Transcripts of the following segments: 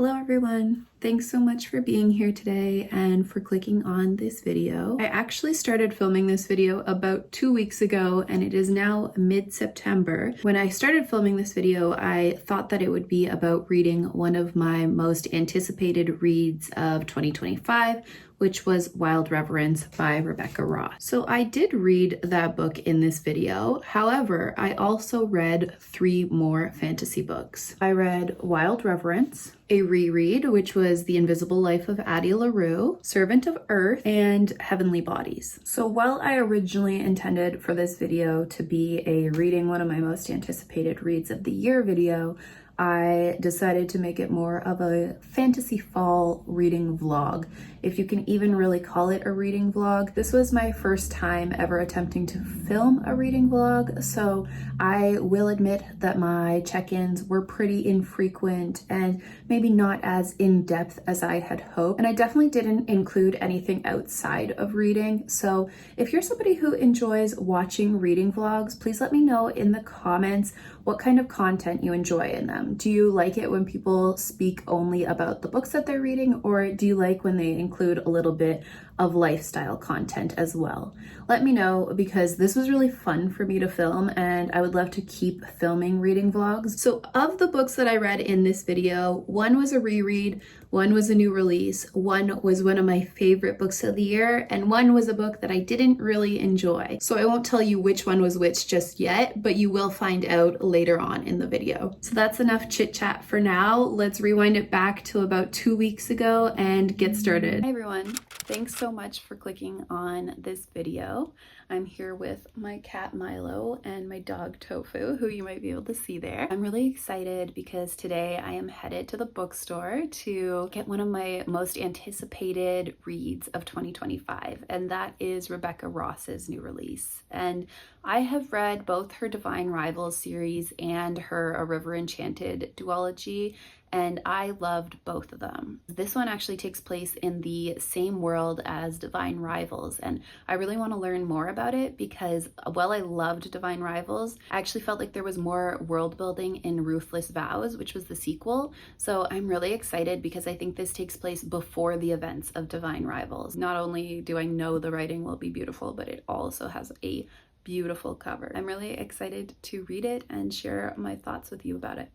Hello everyone! Thanks so much for being here today and for clicking on this video. I actually started filming this video about 2 weeks ago and it is now mid-September. When I started filming this video, I thought that it would be about reading one of my most anticipated reads of 2025, which was Wild Reverence by Rebecca Ross. So I did read that book in this video. However, I also read 3 more fantasy books. I read Wild Reverence, a reread, which was The Invisible Life of Addie LaRue, Servant of Earth, and Heavenly Bodies. So while I originally intended for this video to be a reading one of my most anticipated reads of the year video, I decided to make it more of a fantasy fall reading vlog, if you can even really call it a reading vlog. This was my first time ever attempting to film a reading vlog, so I will admit that my check-ins were pretty infrequent and maybe not as in-depth as I had hoped. And I definitely didn't include anything outside of reading. So if you're somebody who enjoys watching reading vlogs, please let me know in the comments what kind of content you enjoy in them. Do you like it when people speak only about the books that they're reading, or do you like when they include a little bit of lifestyle content as well? Let me know, because this was really fun for me to film and I would love to keep filming reading vlogs. So of the books that I read in this video, one was a reread, one was a new release, one was one of my favorite books of the year, and one was a book that I didn't really enjoy. So I won't tell you which one was which just yet, but you will find out later on in the video. So that's enough chit chat for now. Let's rewind it back to about 2 weeks ago and get started. Hi everyone, thanks so much for clicking on this video. I'm here with my cat Milo and my dog Tofu, who you might be able to see there. I'm really excited because today I am headed to the bookstore to get one of my most anticipated reads of 2025, and that is Rebecca Ross's new release. And I have read both her Divine Rivals series and her A River Enchanted duology, and I loved both of them. This one actually takes place in the same world as Divine Rivals, and I really want to learn more about it because while I loved Divine Rivals, I actually felt like there was more world building in Ruthless Vows, which was the sequel. So I'm really excited because I think this takes place before the events of Divine Rivals. Not only do I know the writing will be beautiful, but it also has a beautiful cover. I'm really excited to read it and share my thoughts with you about it.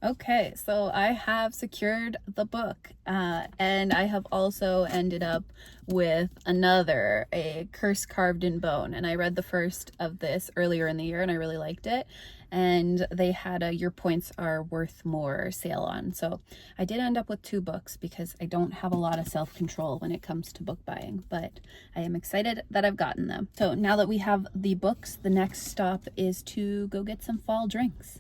Okay, so I have secured the book and I have also ended up with a Curse Carved in Bone, and I read the first of this earlier in the year and I really liked it, and they had a Your Points Are Worth More sale on. So I did end up with 2 books because I don't have a lot of self-control when it comes to book buying, but I am excited that I've gotten them. So now that we have the books, the next stop is to go get some fall drinks.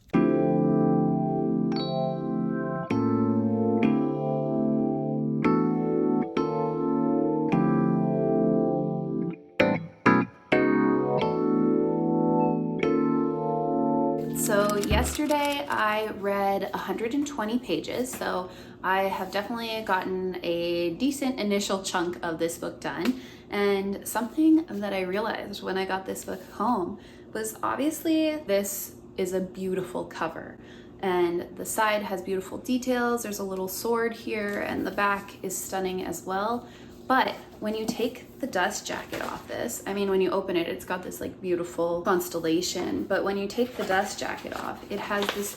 So yesterday I read 120 pages, so I have definitely gotten a decent initial chunk of this book done. And something that I realized when I got this book home was obviously this is a beautiful cover. And the side has beautiful details. There's a little sword here and the back is stunning as well. But when you take the dust jacket off this, I mean, when you open it, it's got this like beautiful constellation, but when you take the dust jacket off, it has this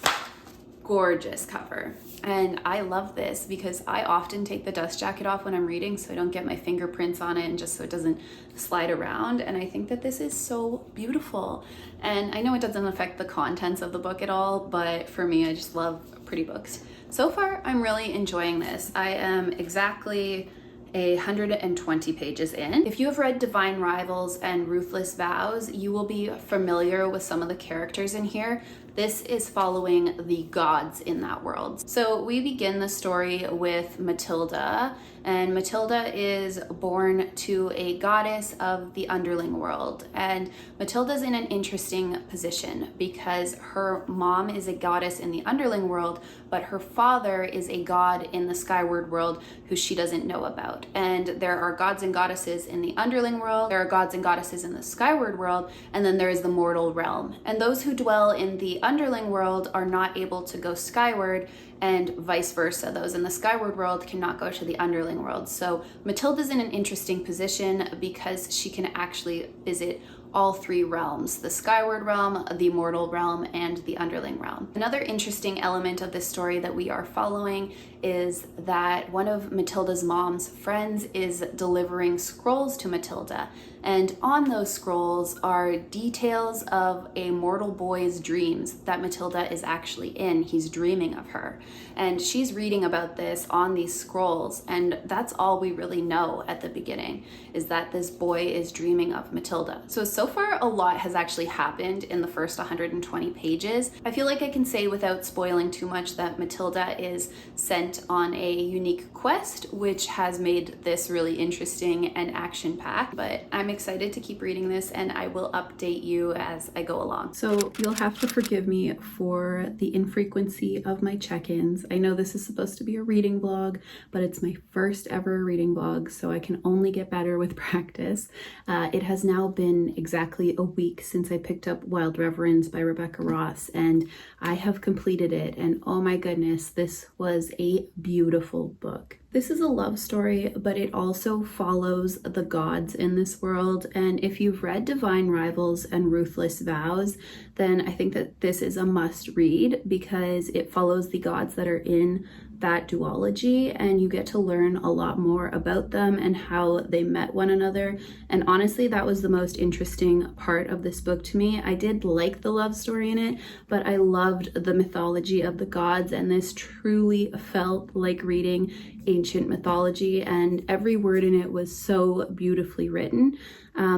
gorgeous cover. And I love this because I often take the dust jacket off when I'm reading so I don't get my fingerprints on it and just so it doesn't slide around. And I think that this is so beautiful. And I know it doesn't affect the contents of the book at all, but for me, I just love pretty books. So far, I'm really enjoying this. I am exactly 120 pages in. If you have read Divine Rivals and Ruthless Vows, you will be familiar with some of the characters in here. This is following the gods in that world. So we begin the story with Matilda, and Matilda is born to a goddess of the underling world. And Matilda's in an interesting position because her mom is a goddess in the underling world, but her father is a god in the skyward world who she doesn't know about. And there are gods and goddesses in the underling world, there are gods and goddesses in the skyward world, and then there is the mortal realm. And those who dwell in the underling world are not able to go skyward, and vice versa. Those in the skyward world cannot go to the underling world. So Matilda's in an interesting position because she can actually visit all three realms: the skyward realm, the mortal realm, and the underling realm. Another interesting element of this story that we are following is that one of Matilda's mom's friends is delivering scrolls to Matilda, and on those scrolls are details of a mortal boy's dreams that Matilda is actually in. He's dreaming of her, and she's reading about this on these scrolls, and that's all we really know at the beginning, is that this boy is dreaming of Matilda. So far a lot has actually happened in the first 120 pages. I feel like I can say without spoiling too much that Matilda is sent on a unique quest, which has made this really interesting and action-packed, but I'm excited to keep reading this, and I will update you as I go along. So you'll have to forgive me for the infrequency of my check-ins. I know this is supposed to be a reading blog, but it's my first ever reading blog, so I can only get better with practice. It has now been exactly a week since I picked up Wild Reverence by Rebecca Ross, and I have completed it, and oh my goodness, this was a beautiful book. This is a love story, but it also follows the gods in this world, and if you've read Divine Rivals and Ruthless Vows, then I think that this is a must read because it follows the gods that are in that duology, and you get to learn a lot more about them and how they met one another. And honestly, that was the most interesting part of this book to me. I did like the love story in it, but I loved the mythology of the gods, and this truly felt like reading ancient mythology, and every word in it was so beautifully written.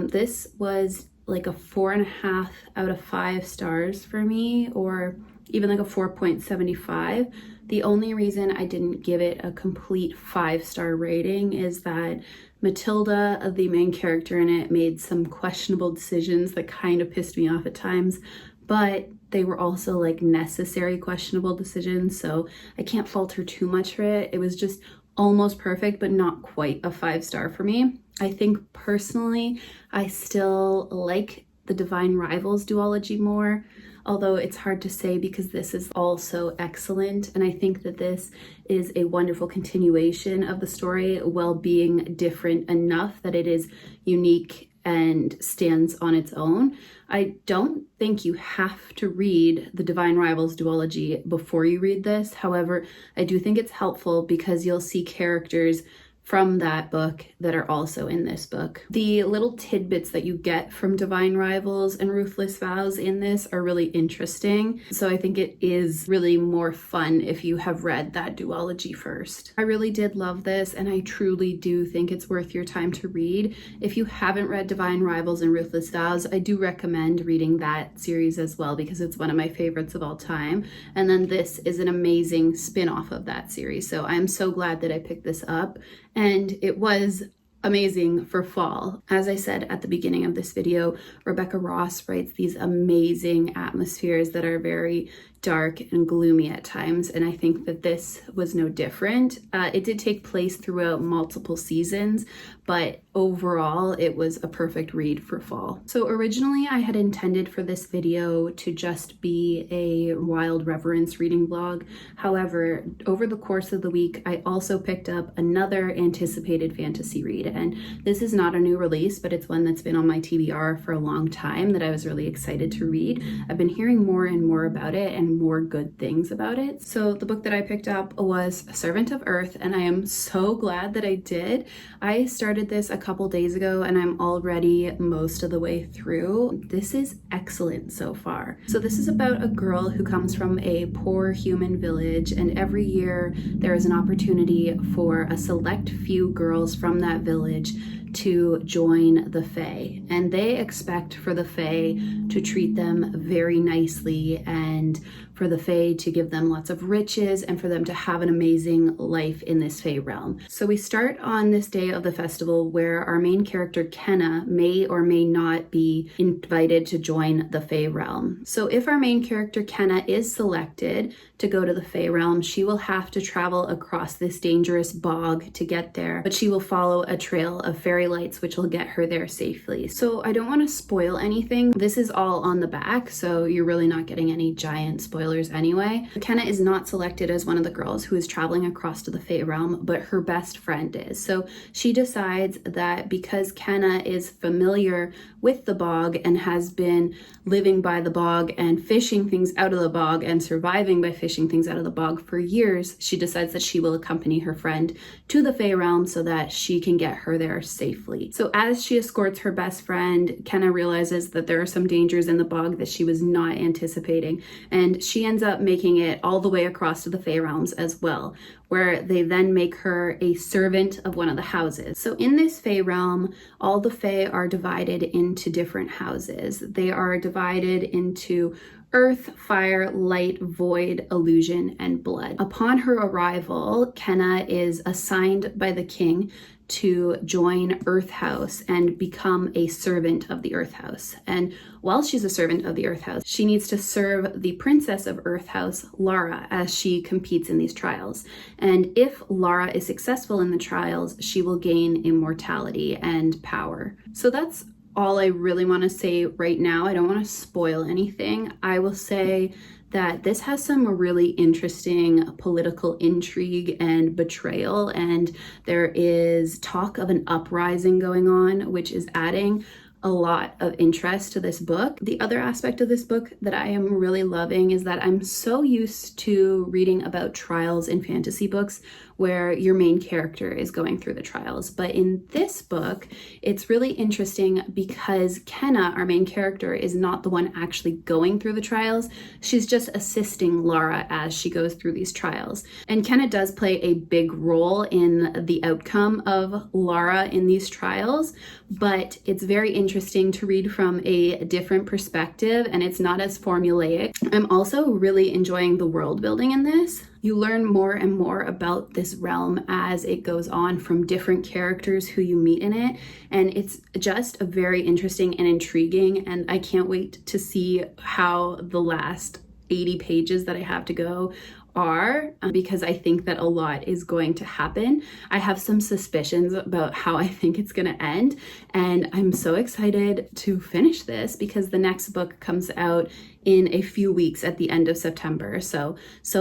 This was like a 4.5 out of 5 stars for me, or even like a 4.75. The only reason I didn't give it a complete 5-star rating is that Matilda, the main character in it, made some questionable decisions that kind of pissed me off at times, but they were also like necessary questionable decisions, so I can't fault her too much for it. It was just almost perfect, but not quite a 5-star for me. I think personally, I still like the Divine Rivals duology more, although it's hard to say because this is also excellent, and I think that this is a wonderful continuation of the story while being different enough that it is unique and stands on its own. I don't think you have to read the Divine Rivals duology before you read this. However, I do think it's helpful because you'll see characters from that book that are also in this book. The little tidbits that you get from Divine Rivals and Ruthless Vows in this are really interesting. So I think it is really more fun if you have read that duology first. I really did love this, and I truly do think it's worth your time to read. If you haven't read Divine Rivals and Ruthless Vows, I do recommend reading that series as well because it's one of my favorites of all time. And then this is an amazing spin-off of that series. So I'm so glad that I picked this up. And it was amazing for fall. As I said at the beginning of this video, Rebecca Ross writes these amazing atmospheres that are very dark and gloomy at times, and I think that this was no different. It did take place throughout multiple seasons, but overall it was a perfect read for fall. So originally I had intended for this video to just be a Wild Reverence reading vlog. However, over the course of the week, I also picked up another anticipated fantasy read, and this is not a new release, but it's one that's been on my TBR for a long time that I was really excited to read. I've been hearing more and more about it and more good things about it. So the book that I picked up was Servant of Earth, and I am so glad that I did. I started this a couple days ago and I'm already most of the way through. This is excellent so far. So this is about a girl who comes from a poor human village, and every year there is an opportunity for a select few girls from that village to join the Fae, and they expect for the Fae to treat them very nicely and for the Fae to give them lots of riches and for them to have an amazing life in this Fae realm. So we start on this day of the festival where our main character Kenna may or may not be invited to join the Fae realm. So if our main character Kenna is selected to go to the Fae realm, she will have to travel across this dangerous bog to get there, but she will follow a trail of fairy lights which will get her there safely. So I don't want to spoil anything. This is all on the back, so you're really not getting any giant spoilers anyway. Kenna is not selected as one of the girls who is traveling across to the Fae realm, but her best friend is. So she decides that because Kenna is familiar with the bog and has been living by the bog and fishing things out of the bog and surviving by fishing things out of the bog for years, she decides that she will accompany her friend to the Fae realm so that she can get her there safely. So as she escorts her best friend, Kenna realizes that there are some dangers in the bog that she was not anticipating, and she ends up making it all the way across to the Fae realms as well, where they then make her a servant of one of the houses. So in this Fae realm, all the Fae are divided into different houses. They are divided into earth, fire, light, void, illusion, and blood. Upon her arrival, Kenna is assigned by the king to join Earth House and become a servant of the Earth House. And while she's a servant of the Earth House, she needs to serve the princess of Earth House, Lara, as she competes in these trials. And if Lara is successful in the trials, she will gain immortality and power. So that's all I really want to say right now. I don't want to spoil anything. I will say that this has some really interesting political intrigue and betrayal, and there is talk of an uprising going on, which is adding a lot of interest to this book. The other aspect of this book that I am really loving is that I'm so used to reading about trials in fantasy books where your main character is going through the trials. But in this book, it's really interesting because Kenna, our main character, is not the one actually going through the trials. She's just assisting Lara as she goes through these trials. And Kenna does play a big role in the outcome of Lara in these trials, but it's very interesting to read from a different perspective and it's not as formulaic. I'm also really enjoying the world building in this. You learn more and more about this realm as it goes on from different characters who you meet in it. And it's just a very interesting and intriguing. And I can't wait to see how the last 80 pages that I have to go are, because I think that a lot is going to happen. I have some suspicions about how I think it's going to end, and I'm so excited to finish this because the next book comes out in a few weeks at the end of September. So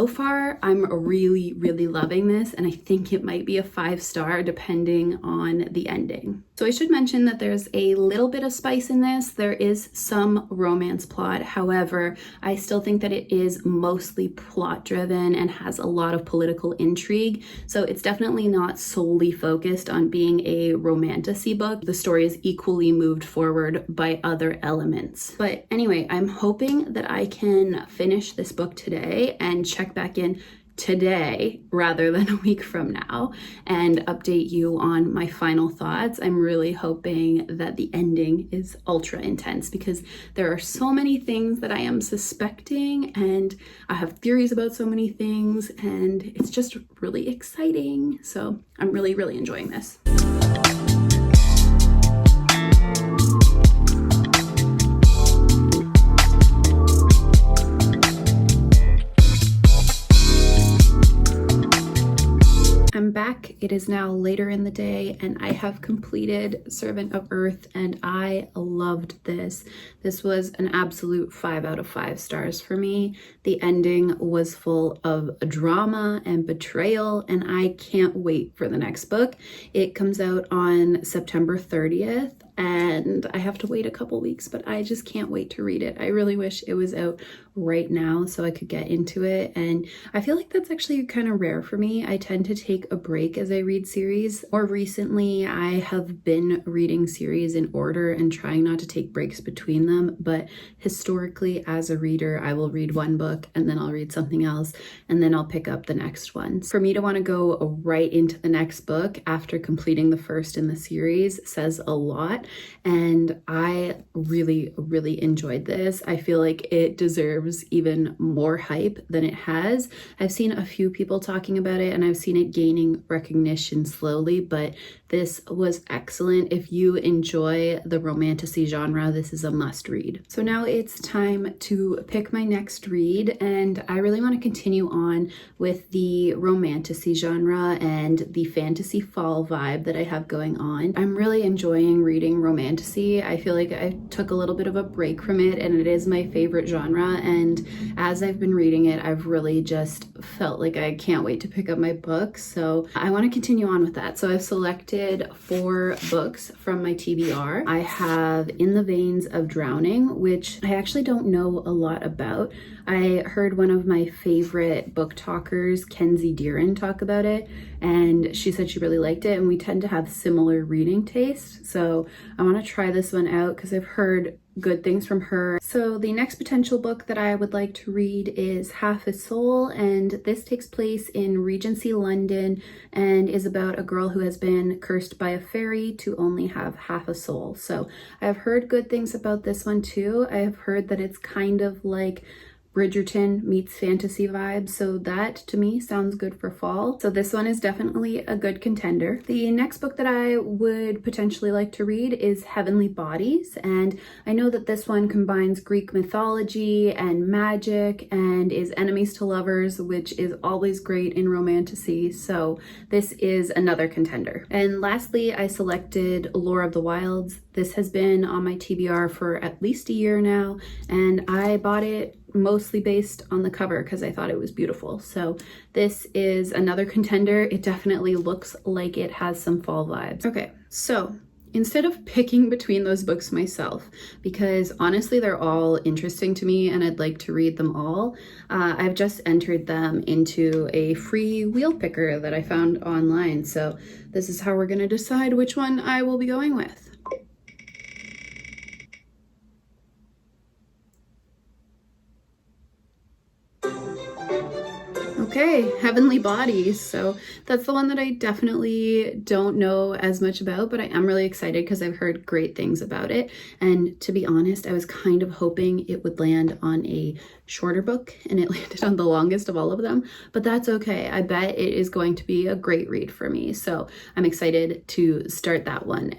far I'm really, really loving this, and I think it might be a 5-star depending on the ending. So I should mention that there's a little bit of spice in this. There is some romance plot. However, I still think that it is mostly plot driven and has a lot of political intrigue. So it's definitely not solely focused on being a romantasy book. The story is equally moved forward by other elements. But anyway, I'm hoping that I can finish this book today and check back in today rather than a week from now and update you on my final thoughts. I'm really hoping that the ending is ultra intense because there are so many things that I am suspecting and I have theories about so many things, and it's just really exciting. So I'm really, really enjoying this. I'm back. It is now later in the day and I have completed Servant of Earth and I loved this. This was an absolute 5 out of 5 stars for me. The ending was full of drama and betrayal and I can't wait for the next book. It comes out on September 30th and I have to wait a couple weeks, but I just can't wait to read it. I really wish it was out right now so I could get into it. And I feel like that's actually kind of rare for me. I tend to take a break as I read series. More recently, I have been reading series in order and trying not to take breaks between them. But historically, as a reader, I will read one book and then I'll read something else and then I'll pick up the next one. For me to want to go right into the next book after completing the first in the series says a lot. And I really enjoyed this. I feel like it deserves even more hype than it has. I've seen a few people talking about it and I've seen it gaining recognition slowly, but this was excellent. If you enjoy the romantasy genre, this is a must read. So now it's time to pick my next read, and I really want to continue on with the romantasy genre and the fantasy fall vibe that I have going on. I'm really enjoying reading romantasy. I feel like I took a little bit of a break from it and it is my favorite genre, and as I've been reading it, I've really just felt like I can't wait to pick up my books. So I want to continue on with that. So I've selected 4 books from my TBR. I have In the Veins of Drowning, which I actually don't know a lot about. I heard one of my favorite book talkers, Kenzie Deeren, talk about it, and she said she really liked it, and we tend to have similar reading tastes. So I want to try this one out because I've heard good things from her. So the next potential book that I would like to read is Half a Soul, and this takes place in Regency London and is about a girl who has been cursed by a fairy to only have half a soul. So I've heard good things about this one too. I have heard that it's kind of like Bridgerton meets fantasy vibes, so that to me sounds good for fall. So this one is definitely a good contender. The next book that I would potentially like to read is Heavenly Bodies, and I know that this one combines Greek mythology and magic and is enemies to lovers, which is always great in romantasy, so this is another contender. And lastly, I selected Lore of the Wilds. This has been on my TBR for at least a year now, and I bought it mostly based on the cover because I thought it was beautiful. So this is another contender. It definitely looks like it has some fall vibes. Okay, so instead of picking between those books myself, because honestly they're all interesting to me and I'd like to read them all, I've just entered them into a free wheel picker that I found online. So this is how we're going to decide which one I will be going with. Okay, Heavenly Bodies. So that's the one that I definitely don't know as much about, but I am really excited because I've heard great things about it. And to be honest, I was kind of hoping it would land on a shorter book, and it landed on the longest of all of them, but that's okay. I bet it is going to be a great read for me. So I'm excited to start that one.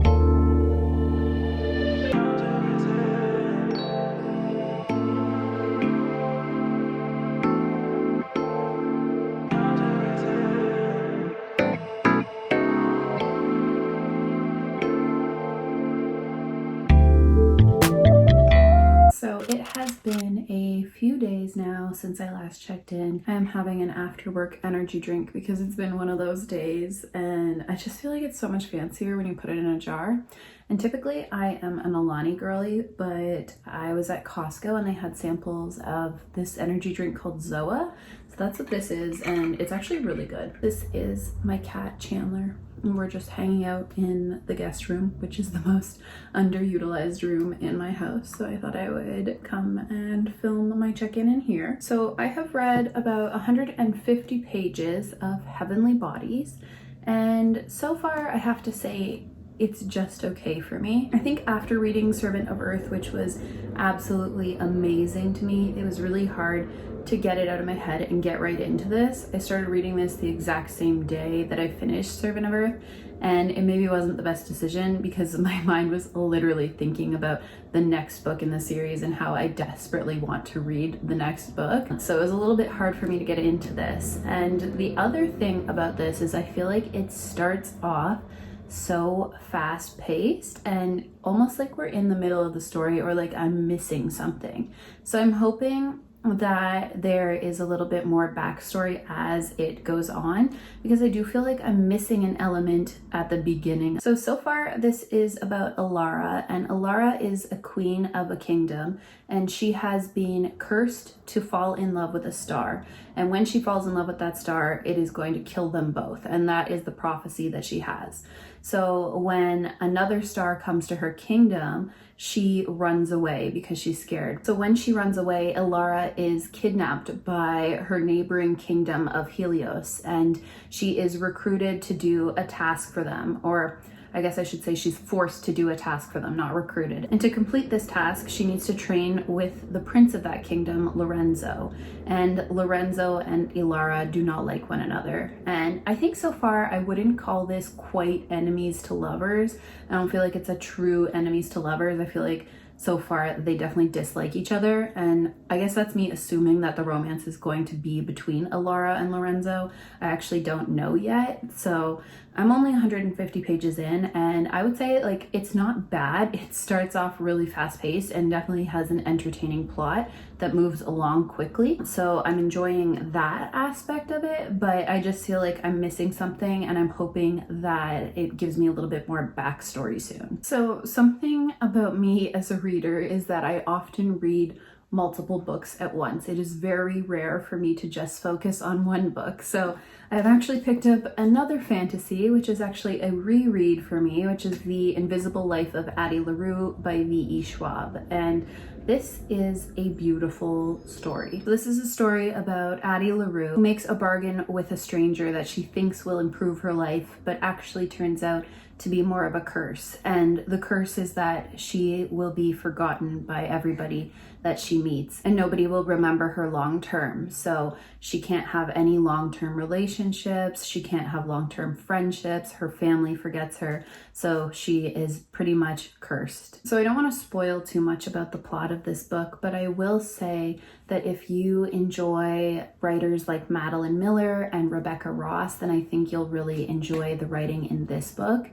So it has been a few days now since I last checked in. I am having an after work energy drink because it's been one of those days and I just feel like it's so much fancier when you put it in a jar. And typically I am an Alani girly, but I was at Costco and they had samples of this energy drink called Zoa. So that's what this is, and it's actually really good. This is my cat Chandler, and we're just hanging out in the guest room, which is the most underutilized room in my house. So I thought I would come and film my check-in in here. So I have read about 150 pages of Heavenly Bodies, and so far I have to say it's just okay for me. I think after reading Servant of Earth, which was absolutely amazing to me, it was really hard to get it out of my head and get right into this. I started reading this the exact same day that I finished Servant of Earth, and it maybe wasn't the best decision because my mind was literally thinking about the next book in the series and how I desperately want to read the next book. So it was a little bit hard for me to get into this. And the other thing about this is I feel like it starts off so fast paced and almost like we're in the middle of the story or like I'm missing something. So I'm hoping that there is a little bit more backstory as it goes on, because I do feel like I'm missing an element at the beginning. So far this is about Alara, and Alara is a queen of a kingdom, and she has been cursed to fall in love with a star. And when she falls in love with that star, it is going to kill them both. And that is the prophecy that she has. So when another star comes to her kingdom, she runs away because she's scared. So when she runs away, Alara is kidnapped by her neighboring kingdom of Helios, and she is recruited to do a task for them, or I guess I should say she's forced to do a task for them, not recruited. And to complete this task, she needs to train with the prince of that kingdom, Lorenzo. And Lorenzo and Ilara do not like one another. And I think so far I wouldn't call this quite enemies to lovers. I don't feel like it's a true enemies to lovers. I feel like so far they definitely dislike each other, and I guess that's me assuming that the romance is going to be between Alara and Lorenzo. I actually don't know yet, so I'm only 150 pages in, and I would say like it's not bad. It starts off really fast-paced and definitely has an entertaining plot that moves along quickly, so I'm enjoying that aspect of it, but I just feel like I'm missing something, and I'm hoping that it gives me a little bit more backstory soon. So something about me as a reader is that I often read multiple books at once. It is very rare for me to just focus on one book. So I've actually picked up another fantasy, which is actually a reread for me, which is The Invisible Life of Addie LaRue by V.E. Schwab. And this is a beautiful story. So this is a story about Addie LaRue, who makes a bargain with a stranger that she thinks will improve her life, but actually turns out to be more of a curse. And the curse is that she will be forgotten by everybody that she meets, and nobody will remember her long term. So she can't have any long-term relationships, she can't have long-term friendships, her family forgets her, so she is pretty much cursed. So I don't want to spoil too much about the plot of this book, but I will say that if you enjoy writers like Madeline Miller and Rebecca Ross, then I think you'll really enjoy the writing in this book.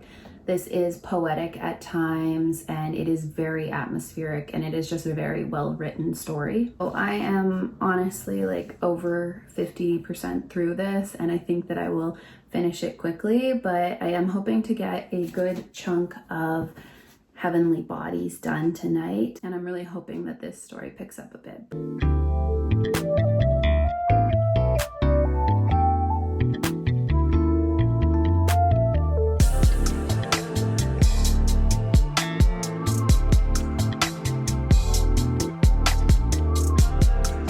This is poetic at times, and it is very atmospheric, and it is just a very well written story. So I am honestly like over 50% through this, and I think that I will finish it quickly, but I am hoping to get a good chunk of Heavenly Bodies done tonight, and I'm really hoping that this story picks up a bit.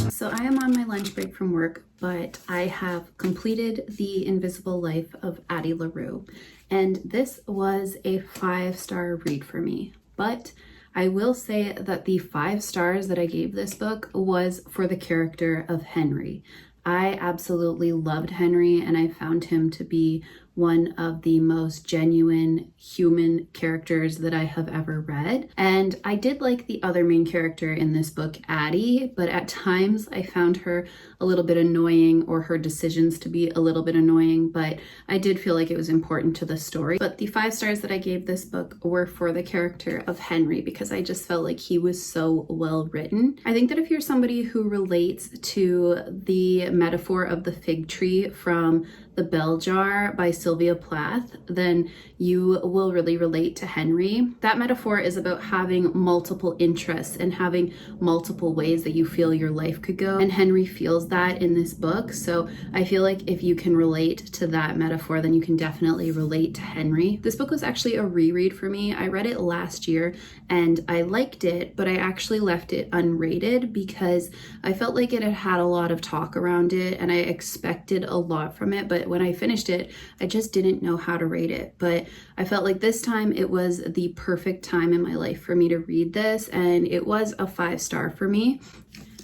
So I am on my lunch break from work, but I have completed The Invisible Life of Addie LaRue, and this was a 5-star read for me. But I will say that the 5 stars that I gave this book was for the character of Henry. I absolutely loved Henry, and I found him to be one of the most genuine human characters that I have ever read. And I did like the other main character in this book, Addie, but at times I found her a little bit annoying, or her decisions to be a little bit annoying, but I did feel like it was important to the story. But the 5 stars that I gave this book were for the character of Henry, because I just felt like he was so well written. I think that if you're somebody who relates to the metaphor of the fig tree from The Bell Jar by Sylvia Plath, then you will really relate to Henry. That metaphor is about having multiple interests and having multiple ways that you feel your life could go, and Henry feels that in this book. So I feel like if you can relate to that metaphor, then you can definitely relate to Henry. This book was actually a reread for me. I read it last year and I liked it, but I actually left it unrated because I felt like it had had a lot of talk around it and I expected a lot from it, but when I finished it, I just didn't know how to rate it. But I felt like this time it was the perfect time in my life for me to read this, and it was a 5-star for me.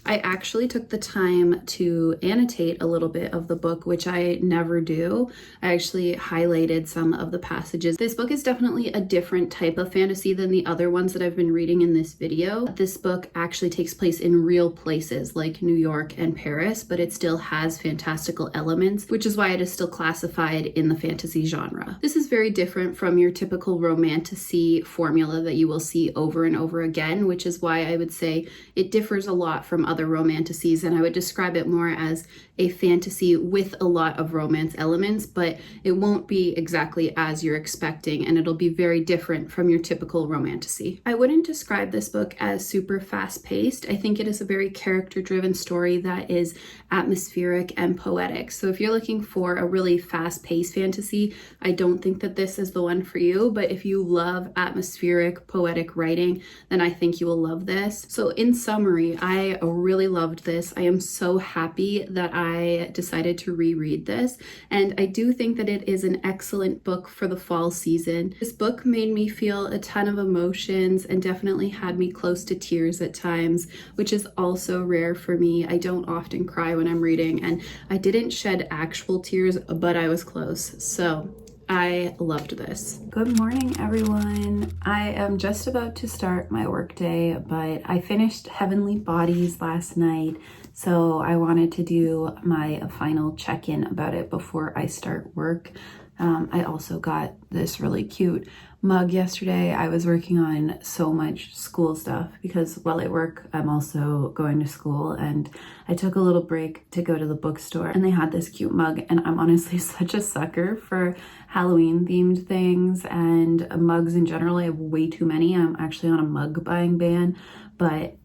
I actually took the time to annotate a little bit of the book, which I never do. I actually highlighted some of the passages. This book is definitely a different type of fantasy than the other ones that I've been reading in this video. This book actually takes place in real places like New York and Paris, but it still has fantastical elements, which is why it is still classified in the fantasy genre. This is very different from your typical romantasy formula that you will see over and over again, which is why I would say it differs a lot from other romanticies, and I would describe it more as a fantasy with a lot of romance elements, but it won't be exactly as you're expecting, and it'll be very different from your typical romantasy. I wouldn't describe this book as super fast-paced. I think it is a very character-driven story that is atmospheric and poetic. So if you're looking for a really fast-paced fantasy, I don't think that this is the one for you, but if you love atmospheric, poetic writing, then I think you will love this. So in summary, I really loved this. I am so happy that I decided to reread this, and I do think that it is an excellent book for the fall season. This book made me feel a ton of emotions and definitely had me close to tears at times, which is also rare for me. I don't often cry when I'm reading, and I didn't shed actual tears, but I was close. So I loved this. Good morning, everyone. I am just about to start my workday, but I finished Heavenly Bodies last night, so I wanted to do my final check-in about it before I start work. I also got this really cute mug yesterday. I was working on so much school stuff because while I work, I'm also going to school, and I took a little break to go to the bookstore, and they had this cute mug, and I'm honestly such a sucker for Halloween themed things and mugs in general. I have way too many. I'm actually on a mug buying ban, but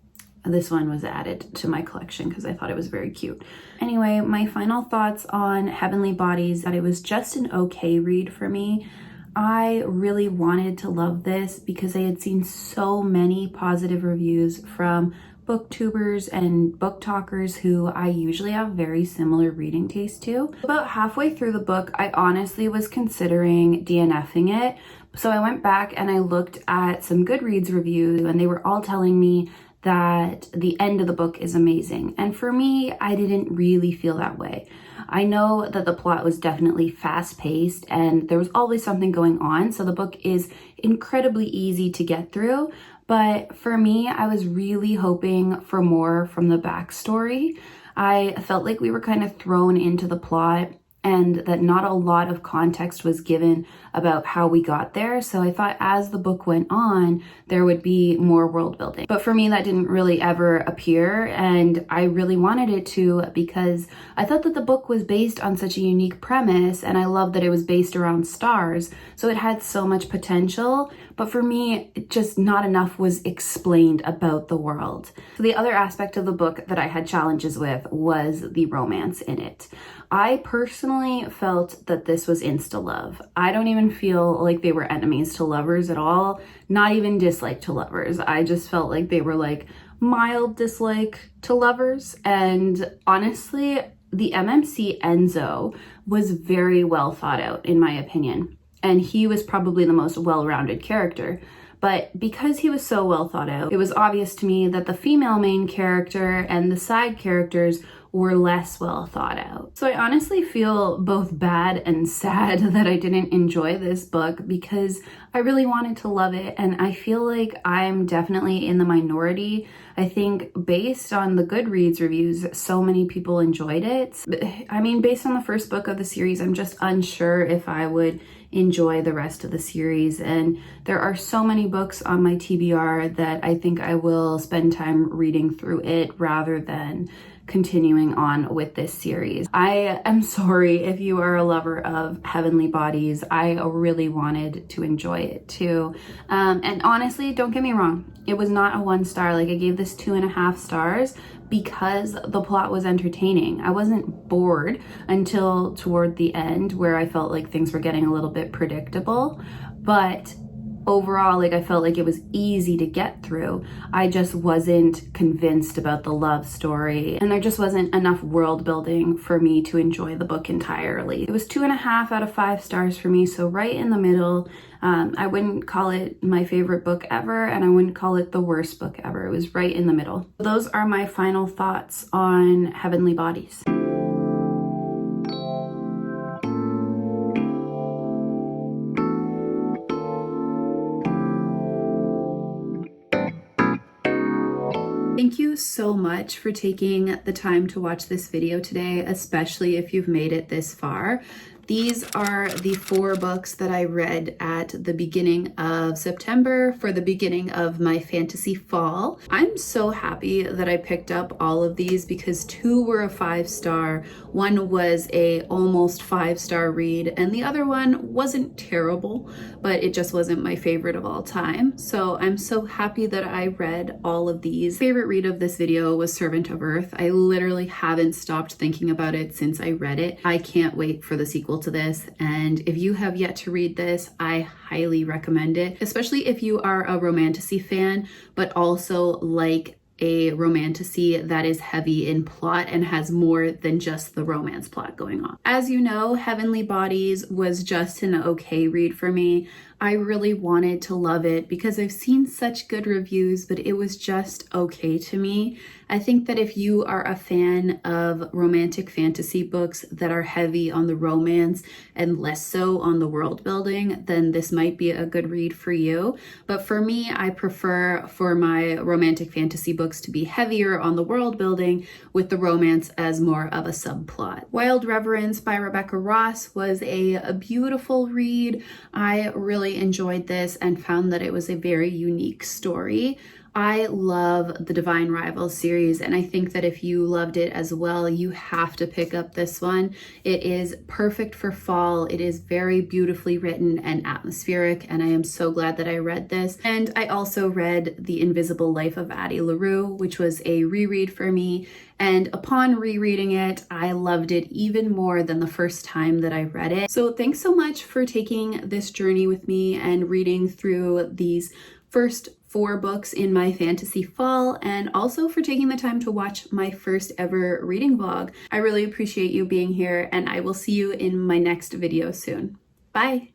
this one was added to my collection because I thought it was very cute. Anyway, my final thoughts on Heavenly Bodies, that it was just an okay read for me. I really wanted to love this because I had seen so many positive reviews from booktubers and book talkers who I usually have very similar reading taste to. About halfway through the book, I honestly was considering DNFing it. So I went back and I looked at some Goodreads reviews, and they were all telling me that the end of the book is amazing. And for me, I didn't really feel that way. I know that the plot was definitely fast-paced and there was always something going on, so the book is incredibly easy to get through. But for me, I was really hoping for more from the backstory. I felt like we were kind of thrown into the plot and that not a lot of context was given about how we got there. So I thought as the book went on, there would be more world building. But for me, that didn't really ever appear, and I really wanted it to because I thought that the book was based on such a unique premise, and I love that it was based around stars, so it had so much potential. But for me, just not enough was explained about the world. So the other aspect of the book that I had challenges with was the romance in it. I personally felt that this was insta-love. I don't even feel like they were enemies to lovers at all, not even dislike to lovers. I just felt like they were like mild dislike to lovers. And honestly, the MMC Enzo was very well thought out, in my opinion. And he was probably the most well-rounded character. But because he was so well thought out, it was obvious to me that the female main character and the side characters were less well thought out. So I honestly feel both bad and sad that I didn't enjoy this book because I really wanted to love it, and I feel like I'm definitely in the minority. I think based on the Goodreads reviews, so many people enjoyed it. I mean, based on the first book of the series, I'm just unsure if I would enjoy the rest of the series, and there are so many books on my TBR that I think I will spend time reading through it rather than continuing on with this series. I am sorry if you are a lover of Heavenly Bodies. I really wanted to enjoy it too. And honestly, don't get me wrong, it was not a 1 star. Like, I gave this 2.5 stars because the plot was entertaining. I wasn't bored until toward the end where I felt like things were getting a little bit predictable. But overall, like, I felt like it was easy to get through. I just wasn't convinced about the love story, and there just wasn't enough world building for me to enjoy the book entirely. It was 2.5 out of 5 stars for me, so right in the middle. I wouldn't call it my favorite book ever, and I wouldn't call it the worst book ever. It was right in the middle. Those are my final thoughts on Heavenly Bodies. Thank you so much for taking the time to watch this video today, especially if you've made it this far. These are the 4 books that I read at the beginning of September for the beginning of my fantasy fall. I'm so happy that I picked up all of these because 2 were a 5-star, 1 was a almost 5-star read, and the other one wasn't terrible, but it just wasn't my favorite of all time. So I'm so happy that I read all of these. Favorite read of this video was Servant of Earth. I literally haven't stopped thinking about it since I read it. I can't wait for the sequel to this, and if you have yet to read this, I highly recommend it, especially if you are a romantasy fan but also like a romantasy that is heavy in plot and has more than just the romance plot going on. As you know, Heavenly Bodies was just an okay read for me. I really wanted to love it because I've seen such good reviews, but it was just okay to me. I think that if you are a fan of romantic fantasy books that are heavy on the romance and less so on the world building, then this might be a good read for you. But for me, I prefer for my romantic fantasy books to be heavier on the world building with the romance as more of a subplot. Wild Reverence by Rebecca Ross was a beautiful read. I really enjoyed this and found that it was a very unique story. I love the Divine Rivals series, and I think that if you loved it as well, you have to pick up this one. It is perfect for fall. It is very beautifully written and atmospheric, and I am so glad that I read this. And I also read The Invisible Life of Addie LaRue, which was a reread for me. And upon rereading it, I loved it even more than the first time that I read it. So thanks so much for taking this journey with me and reading through these first 4 books in my fantasy fall, and also for taking the time to watch my first ever reading vlog. I really appreciate you being here, and I will see you in my next video soon. Bye!